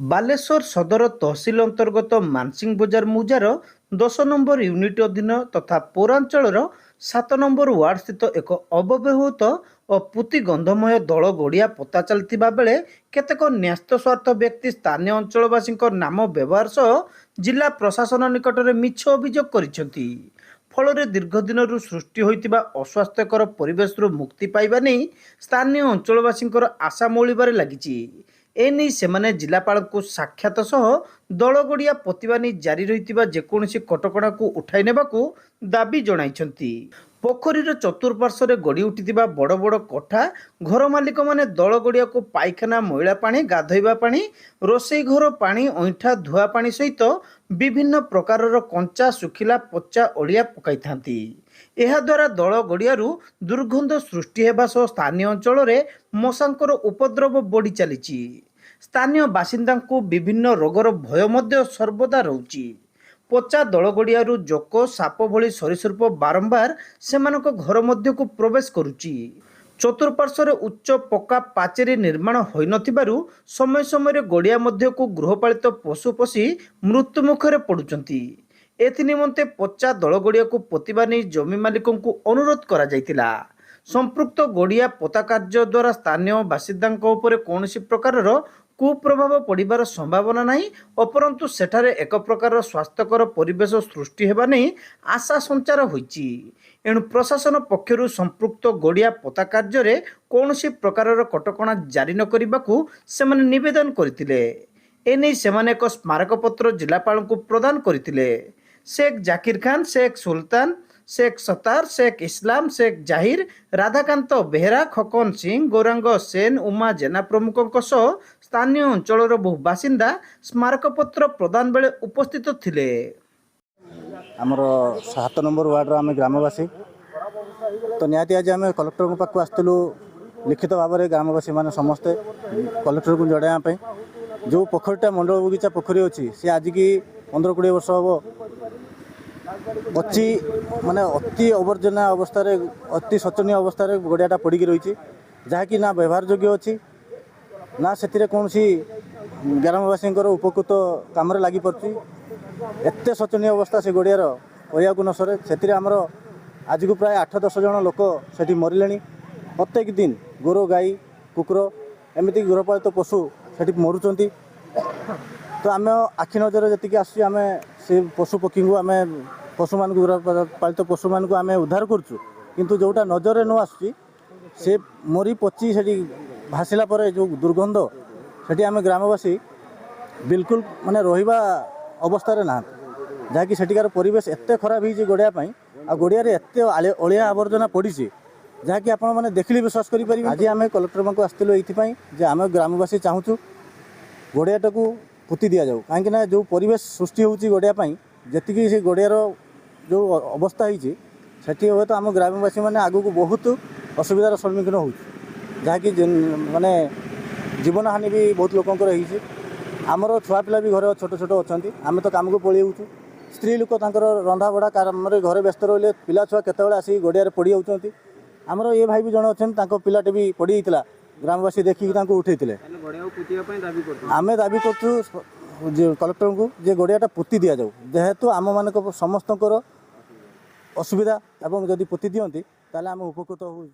ବାଲେଶ୍ୱର ସଦର ତହସିଲ ଅନ୍ତର୍ଗତ ମାନସିଂ ବଜାର ମୁଜାର 10 ନମ୍ବର ୟୁନିଟ୍ ଅଧୀନ ତଥା ପୌରାଞ୍ଚଳର 7 ନମ୍ବର ୱାର୍ଡ ସ୍ଥିତ ଏକ ଅବ୍ୟବହୃତ ଓ ପୁତି ଗନ୍ଧମୟ ଦଳ ଗଡ଼ିଆ ପୋତା ଚାଲିଥିବା ବେଳେ କେତେକ ନ୍ୟସ୍ତ ସ୍ୱାର୍ଥ ବ୍ୟକ୍ତି ସ୍ଥାନୀୟ ଅଞ୍ଚଳବାସୀଙ୍କ ନାମ ବ୍ୟବହାର ସହ ଜିଲ୍ଲା ପ୍ରଶାସନ ନିକଟରେ ମିଛ ଅଭିଯୋଗ କରିଛନ୍ତି। ଫଳରେ ଦୀର୍ଘ ଦିନରୁ ସୃଷ୍ଟି ହୋଇଥିବା ଅସ୍ୱାସ୍ଥ୍ୟକର ପରିବେଶରୁ ମୁକ୍ତି ପାଇବା ନେଇ ସ୍ଥାନୀୟ ଅଞ୍ଚଳବାସୀଙ୍କର ଆଶା ମଉଳିବାରେ ଲାଗିଛି। ଏନେଇ ସେମାନେ ଜିଲ୍ଲାପାଳଙ୍କୁ ସାକ୍ଷାତ ସହ ଦଳଗଡ଼ିଆ ପୋତିବା ନେଇ ଜାରି ରହିଥିବା ଯେକୌଣସି କଟକଣାକୁ ଉଠାଇ ନେବାକୁ ଦାବି ଜଣାଇଛନ୍ତି। ପୋଖରୀର ଚତୁଃପାର୍ଶ୍ୱରେ ଗଡ଼ି ଉଠିଥିବା ବଡ଼ ବଡ଼ କୋଠା ଘର ମାଲିକମାନେ ଦଳଗଡ଼ିଆକୁ ପାଇଖାନା ମଇଳା ପାଣି, ଗାଧୋଇବା ପାଣି, ରୋଷେଇ ଘର ପାଣି, ଅଇଁଠା ଧୁଆ ପାଣି ସହିତ ବିଭିନ୍ନ ପ୍ରକାରର କଞ୍ଚା, ଶୁଖିଲା, ପଚା ଅଳିଆ ପକାଇଥାନ୍ତି। ଏହାଦ୍ୱାରା ଦଳ ଗଡ଼ିଆରୁ ଦୁର୍ଗନ୍ଧ ସୃଷ୍ଟି ହେବା ସହ ସ୍ଥାନୀୟ ଅଞ୍ଚଳରେ ମଶାଙ୍କର ଉପଦ୍ରବ ବଢ଼ି ଚାଲିଛି। ସ୍ଥାନୀୟ ବାସିନ୍ଦାଙ୍କୁ ବିଭିନ୍ନ ରୋଗର ଭୟ ମଧ୍ୟ ସର୍ବଦା ରହୁଛି। ପଚା ଦଳଗଡ଼ିଆରୁ ଜୋକ, ସାପ ଭଳି ସରୀସୃପ ବାରମ୍ବାର ସେମାନଙ୍କ ଘର ମଧ୍ୟକୁ ପ୍ରବେଶ କରୁଛି। ଚତୁଃପାର୍ଶ୍ୱରେ ଉଚ୍ଚ ପକ୍କା ପାଚେରୀ ନିର୍ମାଣ ହୋଇନଥିବାରୁ ସମୟ ସମୟରେ ଗଡ଼ିଆ ମଧ୍ୟକୁ ଗୃହପାଳିତ ପଶୁ ପଶି ମୃତ୍ୟୁମୁଖରେ ପଡ଼ୁଛନ୍ତି। ଏଥିନିମନ୍ତେ ପଚା ଦଳଗଡ଼ିଆକୁ ପୋତିବା ନେଇ ଜମି ମାଲିକଙ୍କୁ ଅନୁରୋଧ କରାଯାଇଥିଲା। ସମ୍ପୃକ୍ତ ଗଡ଼ିଆ ପୋତା କାର୍ଯ୍ୟ ଦ୍ୱାରା ସ୍ଥାନୀୟ ବାସିନ୍ଦାଙ୍କ ଉପରେ କୌଣସି ପ୍ରକାରର କୁପ୍ରଭାବ ପଡ଼ିବାର ସମ୍ଭାବନା ନାହିଁ, ଅପରନ୍ତୁ ସେଠାରେ ଏକ ପ୍ରକାରର ସ୍ୱାସ୍ଥ୍ୟକର ପରିବେଶ ସୃଷ୍ଟି ହେବା ନେଇ ଆଶା ସଞ୍ଚାର ହୋଇଛି। ଏଣୁ ପ୍ରଶାସନ ପକ୍ଷରୁ ସମ୍ପୃକ୍ତ ଗଡ଼ିଆ ପୋତା କାର୍ଯ୍ୟରେ କୌଣସି ପ୍ରକାରର କଟକଣା ଜାରି ନ କରିବାକୁ ସେମାନେ ନିବେଦନ କରିଥିଲେ। ଏନେଇ ସେମାନେ ଏକ ସ୍ମାରକପତ୍ର ଜିଲ୍ଲାପାଳଙ୍କୁ ପ୍ରଦାନ କରିଥିଲେ। शेख जाकिर खान, शेख सुल्तान, शेख सतार, शेख इस्लाम, शेख जाहिर, राधाकांत बेहरा, खकन सिंह, गौरांग सेन, उमा जेना प्रमुखों सह स्थानीय अंचलर बहु बासिंदा स्मारकपत्र प्रदान बेले उपस्थित थिले। आमर 7 नंबर वार्ड आम ग्रामवासी तो निहाती आज आम कलेक्टर पाक आसलु लिखित भाव में ग्रामवासी मैंने समस्ते कलेक्टर को जड़ाई जो पोखरीटा मंडल बगीचा पोखरी अच्छी सी आज की 15-20 वर्ष हम पची माने अति अवर्जना अवस्था अति शोचनीय अवस्था गड़ियाटा पड़ी रही जहाँकि ना व्यवहार योग्य अच्छी ना से कौन ग्रामवासी उपकृत कम लगी पड़ी एत शोचनीय अवस्था से गड़ियार कहया न सरे से आमर आज को प्राय 8-10 जन लोक से मरले। प्रत्येक दिन गोरु गाई कुकुर एमती गृहपालित पशु से मरुंच तो आम आखि नजर जी आस से पशु पक्षी को आम पशु मान गृहपालित पशु मान आम उद्धार करुँ किंतु जोटा नजर न आसुची से मरी पची से भासिला पर जो दुर्गंध से आम ग्रामवासी बिल्कुल माने रहिबा अवस्था ना जहाँकि सेठिकार परिवेश एत खराब हो गड़ियापाई आ गड़िया एत अलिया आवर्जना पड़ी जहाँकि आपण मैंने देखिले विश्वास करें। आज आम कलेक्टर को आसलु ये आम ग्रामवासी चाहूँ गड़ियाटा को पुति दि जाऊ कहीं जो परिवेश सृष्टि होती गड़ियापाई जी से गड़ियार जो अवस्था होती हे तो आम ग्रामवासी मैंने आगू को बहुत असुविधार सम्मुखीन हो जहाँकि माने जीवन हानि भी बहुत लोकंर आमर छुआ पिला भी घर छोट छोट अच्छा आम तो काम को पलू स्त्री लोक रंधा बढ़ा काम घरे व्यस्त रही पिला छुआ केतबेले आसिक गड़िया पड़ी जाऊँच आमर ये भाई भी जड़े अच्छा पिलाटे भी पड़ी जाता ग्रामवासी देखिए उठे आम दाबी कर कलेक्टर को जे गड़ियाटा पोती दि जाऊ जेहेतु आम मान समस्त असुविधा एवं जदि पोती दियंती ताले आम उपकृत हो।